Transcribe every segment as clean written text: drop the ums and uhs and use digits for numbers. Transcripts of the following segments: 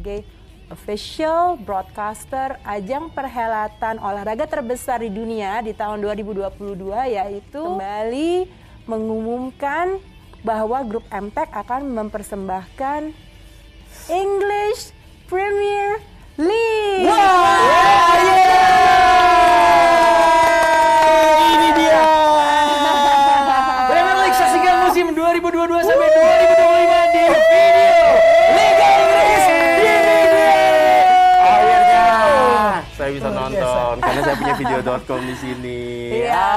sebagai official broadcaster ajang perhelatan olahraga terbesar di dunia di tahun 2022, yaitu kembali mengumumkan bahwa grup MTech akan mempersembahkan English Premier League. Ini dia. Premier League saksikan musim 2022 sampai 2025 di video Liga Inggris DVD. Akhirnya saya bisa nonton karena saya punya video.com di sini. Iya.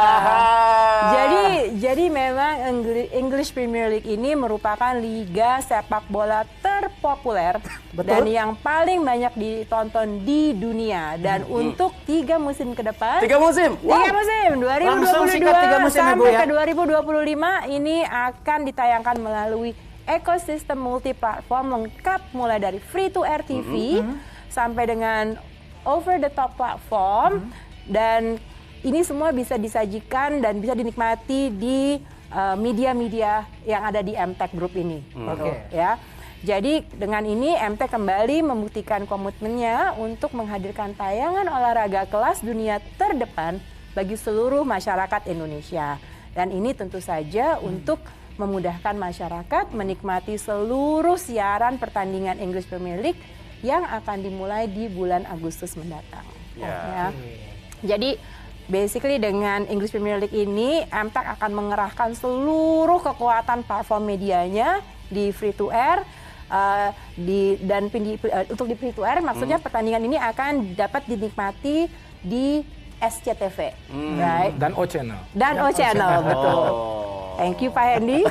Jadi memang English Premier League ini merupakan liga sepak bola terpopuler dan yang paling banyak ditonton di dunia, dan untuk 3 musim ke depan. 3 musim. Wow. 3 musim 2022 sampai ke 2025 ini akan ditayangkan melalui ekosistem multi-platform lengkap mulai dari free to air TV sampai dengan over the top platform, dan ini semua bisa disajikan dan bisa dinikmati di media-media yang ada di MTech Group ini. Ya. Jadi dengan ini MTech kembali membuktikan komitmennya untuk menghadirkan tayangan olahraga kelas dunia terdepan bagi seluruh masyarakat Indonesia. Dan ini tentu saja untuk memudahkan masyarakat menikmati seluruh siaran pertandingan English Premier League yang akan dimulai di bulan Agustus mendatang. Ya. Jadi basically dengan English Premier League ini, MTech akan mengerahkan seluruh kekuatan platform medianya di free to air. Untuk di free to air maksudnya pertandingan ini akan dapat dinikmati di SCTV, right? Dan O Channel. Dan O Channel, betul. Thank you Pak Hendy.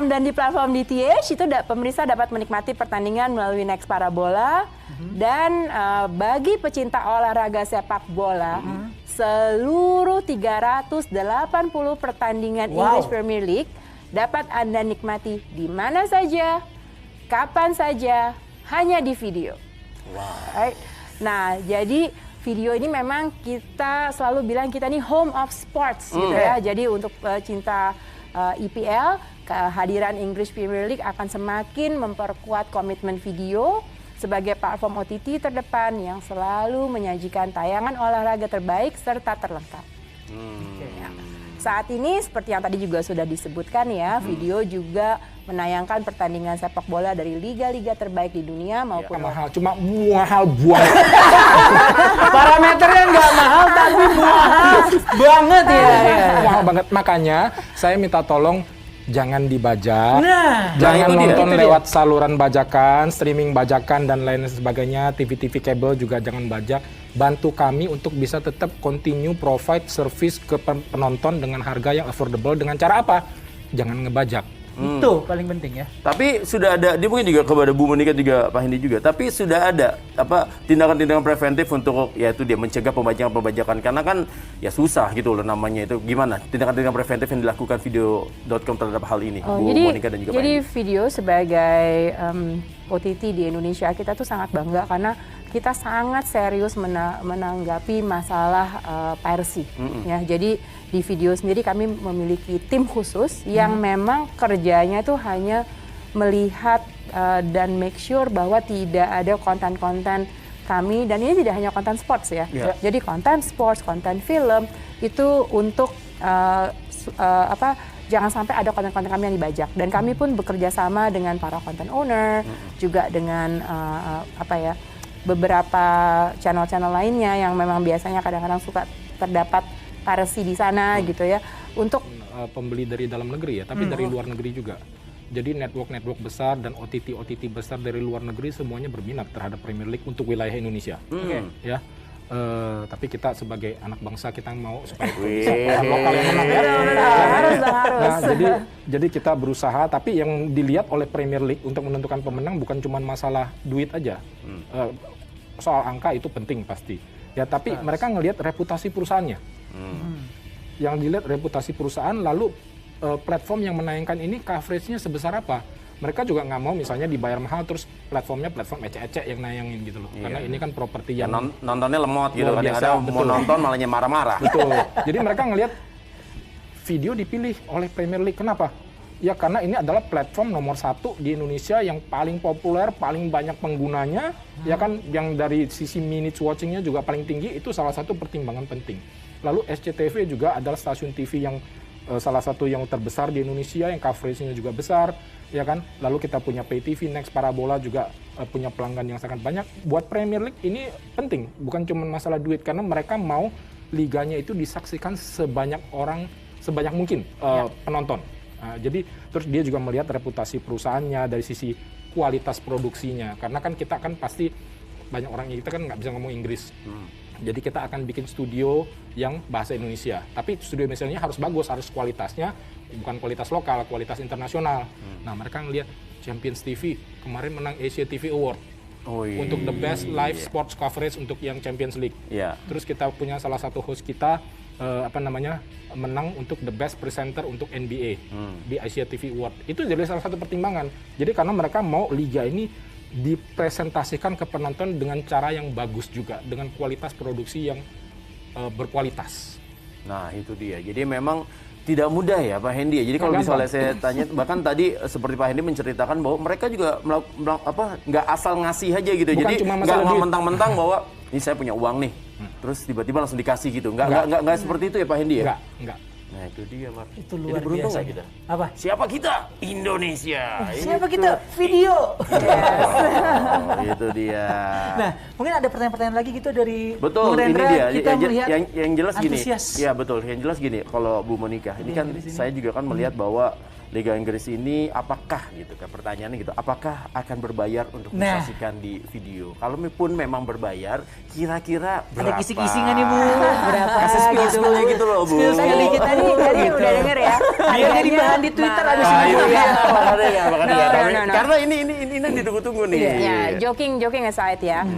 Di platform DTH itu pemirsa dapat menikmati pertandingan melalui Next Parabola, dan bagi pecinta olahraga sepak bola, seluruh 380 pertandingan English Premier League dapat Anda nikmati di mana saja, kapan saja, hanya di video. Right? Nah, jadi video ini memang kita selalu bilang kita nih home of sports gitu ya. Jadi untuk cinta EPL, kehadiran English Premier League akan semakin memperkuat komitmen video sebagai platform OTT terdepan yang selalu menyajikan tayangan olahraga terbaik serta terlengkap. Ya. Saat ini seperti yang tadi juga sudah disebutkan ya, video juga menayangkan pertandingan sepak bola dari liga-liga terbaik di dunia maupun mahal, cuma mahal buang. Parameternya nggak mahal tapi mahal banget ya. Mahal banget, makanya saya minta tolong jangan dibajak, Nah, jangan itu nonton dia. lewat saluran bajakan, streaming bajakan dan lain sebagainya, TV-TV kabel juga jangan bajak. Bantu kami untuk bisa tetap continue provide service ke penonton dengan harga yang affordable. Dengan cara apa? Jangan ngebajak. Itu paling penting ya. Tapi sudah ada, dia mungkin juga kepada Bu Monika juga Pak Hendy juga, tapi sudah ada apa tindakan-tindakan preventif untuk yaitu dia mencegah pembajakan-pembajakan, karena kan ya susah gitu loh namanya itu. Gimana tindakan-tindakan preventif yang dilakukan video.com terhadap hal ini, Bu Monika dan juga Pak Hendy? Video sebagai OTT di Indonesia kita tuh sangat bangga karena kita sangat serius menanggapi masalah piracy. Ya, jadi di video sendiri kami memiliki tim khusus yang memang kerjanya tuh hanya melihat dan make sure bahwa tidak ada konten-konten kami, dan ini tidak hanya konten sports ya. Jadi konten sports, konten film itu untuk jangan sampai ada konten-konten kami yang dibajak. Dan kami pun bekerja sama dengan para content owner, juga dengan beberapa channel-channel lainnya yang memang biasanya kadang-kadang suka terdapat piracy di sana gitu ya. Untuk pembeli dari dalam negeri ya, tapi dari luar negeri juga. Jadi network-network besar dan OTT besar dari luar negeri semuanya berminat terhadap Premier League untuk wilayah Indonesia. Ya. Tapi kita sebagai anak bangsa kita mau supaya lokal yang menang ya. harus. Nah, jadi kita berusaha, tapi yang dilihat oleh Premier League untuk menentukan pemenang bukan cuma masalah duit aja. Soal angka itu penting pasti. Ya, tapi mereka ngelihat reputasi perusahaannya. Yang dilihat reputasi perusahaan, lalu platform yang menayangkan ini coveragenya sebesar apa. Mereka juga nggak mau misalnya dibayar mahal terus platformnya platform ecek-ecek yang nayangin gitu loh. Karena ini kan properti yang nontonnya lemot gitu kan, biasa, ada mau nonton malahnya marah-marah. Betul. Jadi mereka ngelihat video dipilih oleh Premier League. Kenapa? Ya karena ini adalah platform nomor 1 di Indonesia yang paling populer, paling banyak penggunanya, ya kan, yang dari sisi minutes watching-nya juga paling tinggi, itu salah satu pertimbangan penting. Lalu SCTV juga adalah stasiun TV yang salah satu yang terbesar di Indonesia, yang coverage-nya juga besar, ya kan. Lalu kita punya Pay TV, Next, Parabola juga punya pelanggan yang sangat banyak. Buat Premier League ini penting, bukan cuma masalah duit, karena mereka mau liganya itu disaksikan sebanyak mungkin penonton. Nah, jadi terus dia juga melihat reputasi perusahaannya dari sisi kualitas produksinya, karena kan kita kan pasti banyak orang kita kan nggak bisa ngomong Inggris. Jadi kita akan bikin studio yang bahasa Indonesia, tapi studio Indonesia-nya harus bagus, harus kualitasnya bukan kualitas lokal, kualitas internasional. Nah, mereka ngelihat Champions TV kemarin menang Asia TV Award untuk the best live sports coverage untuk yang Champions League. Terus kita punya salah satu host kita menang untuk the best presenter untuk NBA di Asia TV Award. Itu jadi salah satu pertimbangan. Jadi karena mereka mau liga ini dipresentasikan ke penonton dengan cara yang bagus juga, dengan kualitas produksi yang berkualitas. Nah, itu dia. Jadi memang tidak mudah ya Pak Hendy. Jadi kalau misalnya saya tanya, bahkan tadi seperti Pak Hendy menceritakan bahwa mereka juga nggak asal ngasih aja gitu. Bukan jadi nggak mentang-mentang bahwa ini saya punya uang nih, terus tiba-tiba langsung dikasih gitu. Nggak seperti itu ya Pak Hendy ya? Enggak. Nah itu dia, Mar. Itu luar beruntung biasa kita. Apa? Siapa kita? Indonesia. Siapa kita? Video. Itu dia. Nah, mungkin ada pertanyaan-pertanyaan lagi gitu dari Betul, Bung Rendra. ini dia. Kita melihat Yang jelas gini. antusias. Ya betul, yang jelas gini. Kalau Bu Monica, ini kan saya juga kan melihat bahwa Liga Inggris ini apakah gitu kan pertanyaannya gitu, apakah akan berbayar untuk disaksikan di video? Kalau pun memang berbayar, kira-kira berapa? Ada kisi-kisi nggak nih Bu? Berapa? Kasih spill gitu loh Bu. Tadi kita udah denger ya. Biar jadi bahan di Twitter ada sih. Karena ini ditunggu-tunggu nih. Ya, joking aside ya.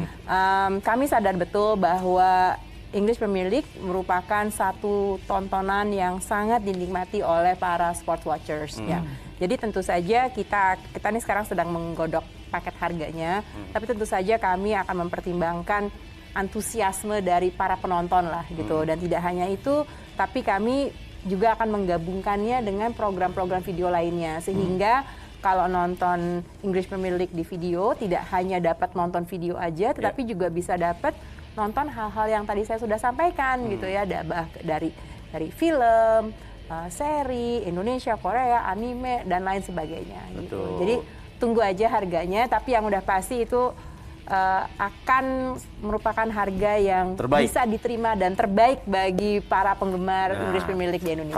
Kami sadar betul bahwa English Premier League merupakan satu tontonan yang sangat dinikmati oleh para sports watchers ya. Jadi tentu saja kita ini sekarang sedang menggodok paket harganya, tapi tentu saja kami akan mempertimbangkan antusiasme dari para penonton lah gitu. Dan tidak hanya itu, tapi kami juga akan menggabungkannya dengan program-program video lainnya, sehingga kalau nonton English Premier League di video tidak hanya dapat nonton video aja, tetapi juga bisa dapat nonton hal-hal yang tadi saya sudah sampaikan gitu ya, dari film, seri, Indonesia, Korea, anime dan lain sebagainya gitu. Jadi tunggu aja harganya, tapi yang udah pasti itu akan merupakan harga yang bisa diterima dan terbaik bagi para penggemar English Premier League di Indonesia.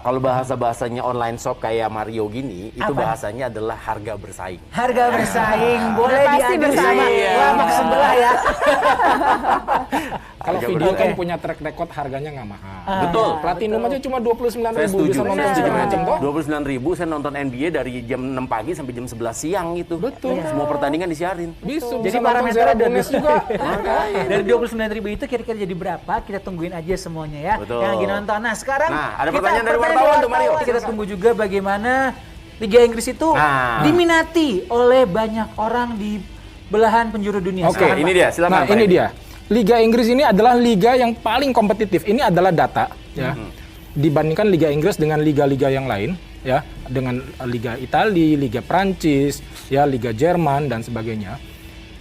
Kalau bahasanya online shop kayak Mario gini, itu bahasanya adalah harga bersaing. Harga bersaing, boleh pasti bersama kelompok sebelah ya. Kalau video kan punya track record harganya nggak mahal. Betul. Platinum aja cuma 29.000 bisa nonton segala macam toh. 29.000 saya nonton NBA dari jam 6 pagi sampai jam 11 siang gitu. Betul. Semua pertandingan disiarin. Bisa. Jadi parameternya ada juga. Dari 29.000 itu kira-kira jadi berapa? Kita tungguin aja semuanya ya. Betul. Yang lagi nonton. Nah sekarang ada pertanyaan dari wartawan tuh Mario. Kita tunggu juga bagaimana Liga Inggris itu diminati oleh banyak orang di belahan penjuru dunia. Oke, ini dia. Silakan. Nah, ini dia. Liga Inggris ini adalah liga yang paling kompetitif. Ini adalah data ya. Dibandingkan Liga Inggris dengan liga-liga yang lain ya, dengan Liga Italia, Liga Prancis, ya, Liga Jerman dan sebagainya.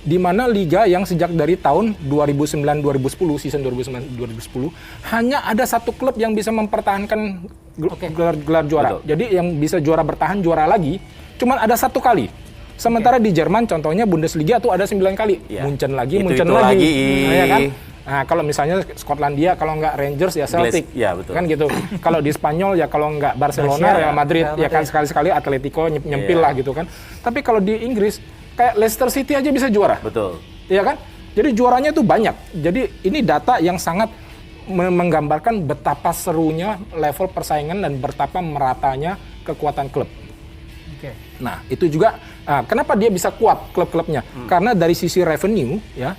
Di mana liga yang sejak dari tahun 2009-2010, season 2009-2010, hanya ada satu klub yang bisa mempertahankan gelar juara. Betul. Jadi yang bisa juara bertahan juara lagi, cuman ada satu kali. Sementara di Jerman contohnya Bundesliga tuh ada 9 kali. Munchen lagi. Nah, ya kan? Nah, kalau misalnya Skotlandia kalau nggak Rangers ya Celtic. Ya, betul. Kan gitu. Kalau di Spanyol ya kalau nggak Barcelona Real Madrid, ya kan sekali-sekali Atletico nyempil lah gitu kan. Tapi kalau di Inggris kayak Leicester City aja bisa juara. Betul. Iya kan? Jadi juaranya tuh banyak. Jadi ini data yang sangat menggambarkan betapa serunya level persaingan dan betapa meratanya kekuatan klub. Nah, itu juga kenapa dia bisa kuat klub-klubnya? Karena dari sisi revenue ya,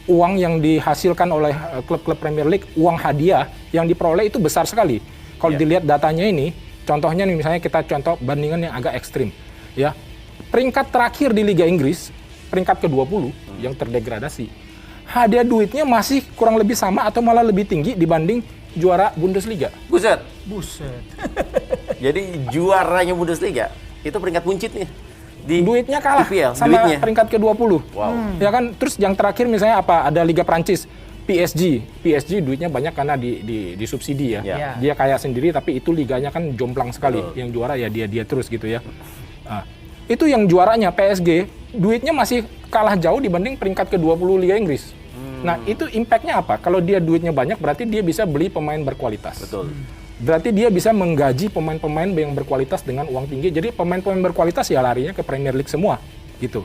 uang yang dihasilkan oleh klub-klub Premier League, uang hadiah yang diperoleh itu besar sekali. Kalau dilihat datanya ini, contohnya nih misalnya kita contoh bandingan yang agak ekstrim ya. Peringkat terakhir di Liga Inggris, peringkat ke-20 yang terdegradasi. Hadiah duitnya masih kurang lebih sama atau malah lebih tinggi dibanding juara Bundesliga. Buset. Jadi juaranya Bundesliga itu peringkat buncit nih. Duitnya kalah IPL, sama duitnya. peringkat ke-20. Wow. Ya kan? Terus yang terakhir misalnya apa? Ada Liga Prancis, PSG. PSG duitnya banyak karena disubsidi ya. Ya. Dia kaya sendiri tapi itu liganya kan jomplang sekali. Yang juara ya dia terus gitu ya. Nah, itu yang juaranya PSG, duitnya masih kalah jauh dibanding peringkat ke-20 Liga Inggris. Nah, itu impact-nya apa? Kalau dia duitnya banyak berarti dia bisa beli pemain berkualitas. Betul. Berarti dia bisa menggaji pemain-pemain yang berkualitas dengan uang tinggi. Jadi pemain-pemain berkualitas ya larinya ke Premier League semua, gitu.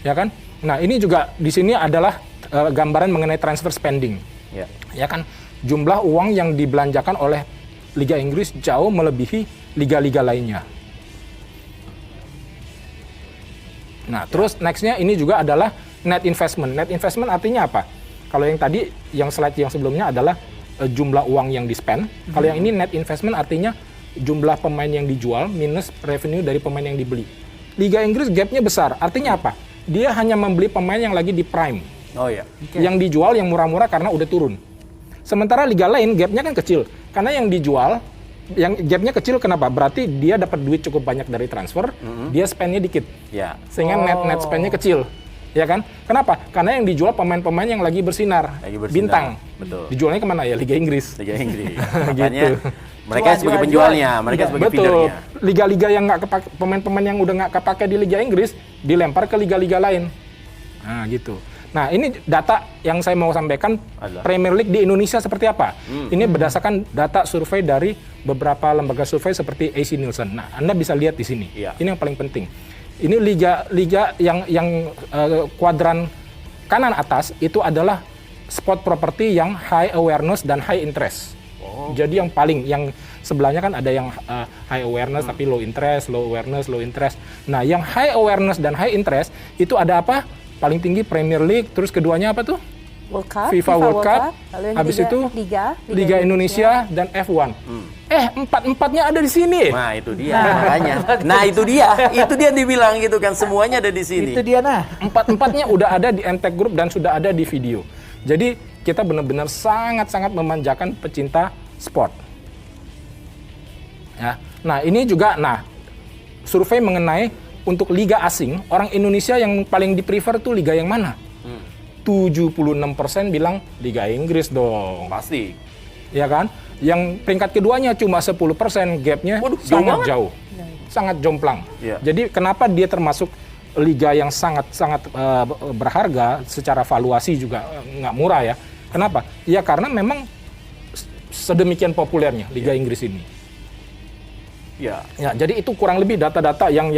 Ya kan? Nah, ini juga di sini adalah gambaran mengenai transfer spending. Ya. Ya kan? Jumlah uang yang dibelanjakan oleh Liga Inggris jauh melebihi liga-liga lainnya. Nah, terus next-nya ini juga adalah net investment. Net investment artinya apa? Kalau yang tadi, yang slide yang sebelumnya adalah jumlah uang yang di-spend. Kalau yang ini net investment artinya jumlah pemain yang dijual minus revenue dari pemain yang dibeli. Liga Inggris gap-nya besar. Artinya apa? Dia hanya membeli pemain yang lagi di prime. Oh ya. Yang dijual yang murah-murah karena udah turun. Sementara liga lain gap-nya kan kecil. Karena yang dijual, yang gap-nya kecil kenapa? Berarti dia dapat duit cukup banyak dari transfer, dia spend-nya dikit. Ya. Sehingga net spend-nya kecil. Ya kan? Kenapa? Karena yang dijual pemain-pemain yang lagi bersinar. Bintang. Betul. Dijualnya kemana ya? Liga Inggris. Liga Inggris. Gitu. Makanya mereka sebagai penjualnya, mereka sebagai Betul. feedernya. Liga-liga yang nggak kepake, pemain-pemain yang udah nggak kepake di Liga Inggris dilempar ke liga-liga lain. Nah, gitu. Nah, ini data yang saya mau sampaikan Premier League di Indonesia seperti apa. Ini berdasarkan data survei dari beberapa lembaga survei seperti AC Nielsen. Nah, Anda bisa lihat di sini. Iya. Ini yang paling penting. Ini liga yang kuadran kanan atas itu adalah spot property yang high awareness dan high interest. Jadi yang sebelahnya kan ada yang high awareness tapi low interest, low awareness, low interest. Nah, yang high awareness dan high interest itu ada apa? Paling tinggi Premier League, terus keduanya apa tuh? World Cup, FIFA World Cup, lalu yang habis ketiga, itu Liga Indonesia dan F1. Empat-empatnya ada di sini. Nah, itu dia makanya. Nah, itu dia yang dibilang gitu kan, semuanya ada di sini. Itu dia nah. Empat-empatnya udah ada di MTech Group dan sudah ada di video. Jadi kita benar-benar sangat-sangat memanjakan pecinta sport. Ya. Nah, ini juga survei mengenai untuk liga asing, orang Indonesia yang paling di-prefer tuh liga yang mana? 76% bilang Liga Inggris dong. Pasti. Ya kan? Yang peringkat keduanya cuma 10%, gapnya sangat jauh. Sangat jomplang. Ya. Jadi kenapa dia termasuk liga yang sangat-sangat berharga, secara valuasi juga nggak murah ya. Kenapa? Ya karena memang sedemikian populernya Liga Inggris ini. Ya. Ya, jadi itu kurang lebih data-data yang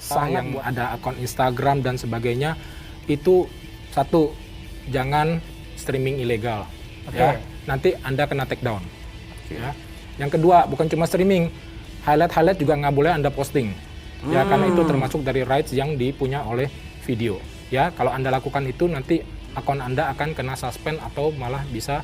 sangat ada akun Instagram dan sebagainya. Itu satu, jangan streaming ilegal. Ya. Nanti Anda kena take down. Ya. Yang kedua, bukan cuma streaming, highlight juga nggak boleh Anda posting. Ya, karena itu termasuk dari rights yang dipunya oleh video. Ya, kalau Anda lakukan itu nanti akun Anda akan kena suspend atau malah bisa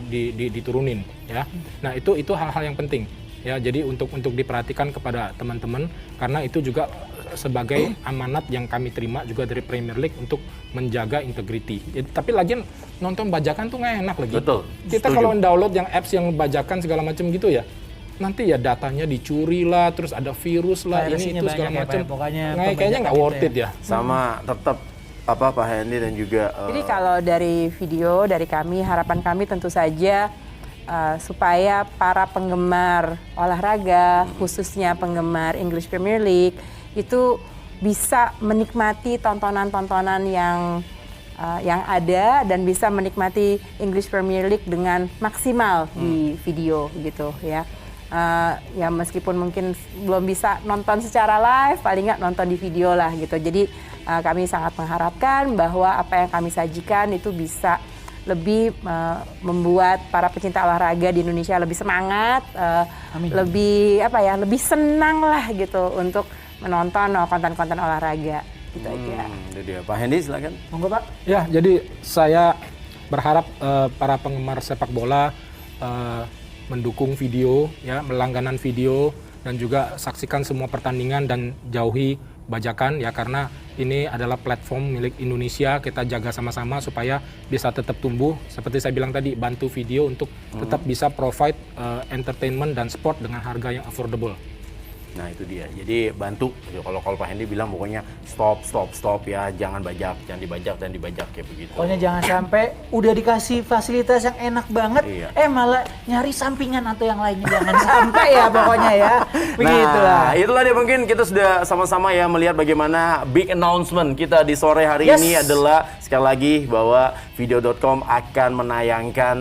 diturunin. Ya. Nah, itu hal-hal yang penting. Ya, jadi untuk diperhatikan kepada teman-teman karena itu juga sebagai amanat yang kami terima juga dari Premier League untuk menjaga integriti. Tapi lagian nonton bajakan tuh nggak enak lagi. Betul. Kita kalau download yang apps yang bajakan segala macam gitu ya, nanti ya datanya dicuri lah, terus ada virus lah, ini itu segala macam. Kayaknya nggak worth it ya. Sama tetap Pak Hendy dan juga. Jadi kalau dari video dari kami, harapan kami tentu saja supaya para penggemar olahraga, khususnya penggemar English Premier League, itu bisa menikmati tontonan-tontonan yang ada dan bisa menikmati English Premier League dengan maksimal di video gitu ya. Ya meskipun mungkin belum bisa nonton secara live, paling nggak nonton di video lah gitu. Jadi kami sangat mengharapkan bahwa apa yang kami sajikan itu bisa lebih membuat para pecinta olahraga di Indonesia lebih semangat, lebih lebih senang lah gitu untuk menonton konten-konten olahraga gitu aja. Itu dia. Pak Hendy silakan. Monggo Pak. Ya, jadi saya berharap para penggemar sepak bola mendukung video, ya, melangganan video dan juga saksikan semua pertandingan dan jauhi bajakan ya, karena ini adalah platform milik Indonesia, kita jaga sama-sama supaya bisa tetap tumbuh. Seperti saya bilang tadi, bantu video untuk tetap bisa provide entertainment dan sport dengan harga yang affordable. Nah itu dia, jadi bantu. Kalau Pak Hendy bilang pokoknya stop ya, jangan dibajak kayak begitu. Pokoknya jangan sampai udah dikasih fasilitas yang enak banget, malah nyari sampingan atau yang lainnya, jangan sampai ya pokoknya ya. Begitulah. Nah itulah dia, mungkin kita sudah sama-sama ya melihat bagaimana big announcement kita di sore hari ini adalah sekali lagi bahwa video.com akan menayangkan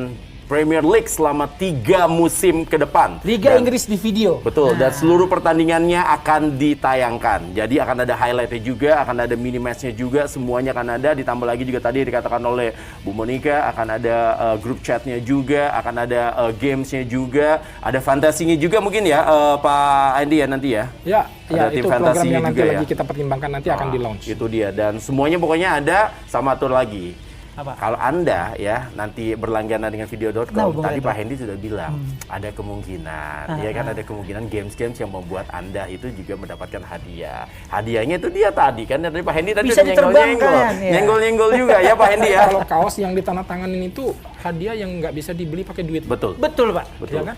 Premier League selama 3 musim ke depan. Liga Inggris di video. Betul, dan seluruh pertandingannya akan ditayangkan. Jadi akan ada highlightnya juga, akan ada mini matchnya juga, semuanya akan ada. Ditambah lagi juga tadi dikatakan oleh Bu Monica, akan ada group chatnya juga, akan ada gamesnya juga, ada fantasinya juga mungkin ya, Pak Andi ya nanti ya. Ya, ada tim itu program yang nanti juga lagi kita pertimbangkan, nanti akan di-launch. Itu dia, dan semuanya pokoknya ada. Sama atur lagi. Apa? Kalau Anda ya nanti berlangganan dengan video.com, tadi Pak Hendy sudah bilang ada kemungkinan, ya kan, ada kemungkinan games-games yang membuat Anda itu juga mendapatkan hadiah. Hadiahnya itu dia tadi kan, dari Pak Hendy tadi bisa nyenggol juga ya Pak Hendy ya. Kalau kaos yang ditandatanganin itu hadiah yang nggak bisa dibeli pakai duit. Betul. Betul Pak. Betul. Ya kan?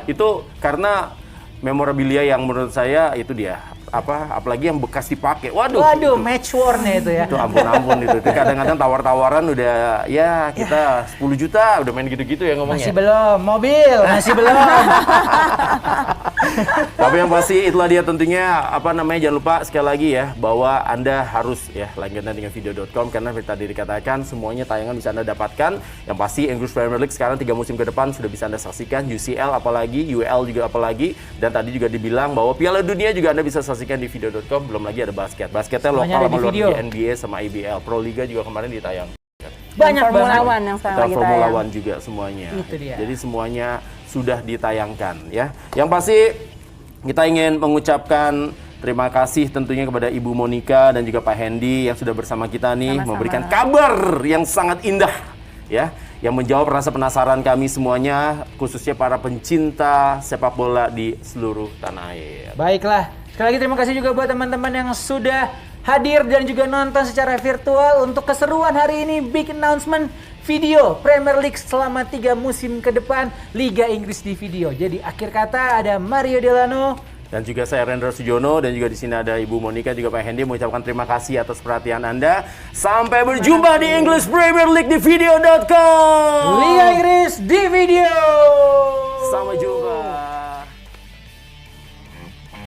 Itu karena memorabilia yang menurut saya itu dia. Apalagi yang bekas dipakai. Waduh, match war-nya itu ya. Itu ampun itu. Kadang-kadang tawar-tawaran udah ya kita 10 juta udah main gitu-gitu ya ngomongnya. Masih belum, mobil masih belum. Tapi yang pasti itulah dia tentunya jangan lupa sekali lagi ya bahwa Anda harus ya langganan dengan video.com, karena seperti tadi dikatakan semuanya tayangan bisa Anda dapatkan. Yang pasti English Premier League sekarang 3 musim ke depan sudah bisa Anda saksikan, UCL apalagi, UEL juga apalagi, dan tadi juga dibilang bahwa Piala Dunia juga Anda bisa saksikan di video.com. Belum lagi ada basket. Basketnya lokal sama luar negeri, NBA sama IBL. Pro Liga juga kemarin ditayang. Banyak Formula One yang sekarang lagi Formula tayang. One juga semuanya. Itu dia. Jadi semuanya sudah ditayangkan ya. Yang pasti kita ingin mengucapkan terima kasih tentunya kepada Ibu Monica dan juga Pak Hendy yang sudah bersama kita nih. Sama-sama. Memberikan kabar yang sangat indah ya, yang menjawab rasa penasaran kami semuanya, khususnya para pencinta sepak bola di seluruh tanah air. Baiklah, sekali lagi terima kasih juga buat teman-teman yang sudah hadir dan juga nonton secara virtual untuk keseruan hari ini, big announcement video Premier League selama 3 musim ke depan, Liga Inggris di video. Jadi akhir kata ada Mario Delano dan juga saya Rendra Sujono, dan juga di sini ada Ibu Monica juga Pak Hendy mengucapkan terima kasih atas perhatian Anda. Sampai berjumpa di English Premier League di video.com. Liga Inggris di video. Sampai jumpa.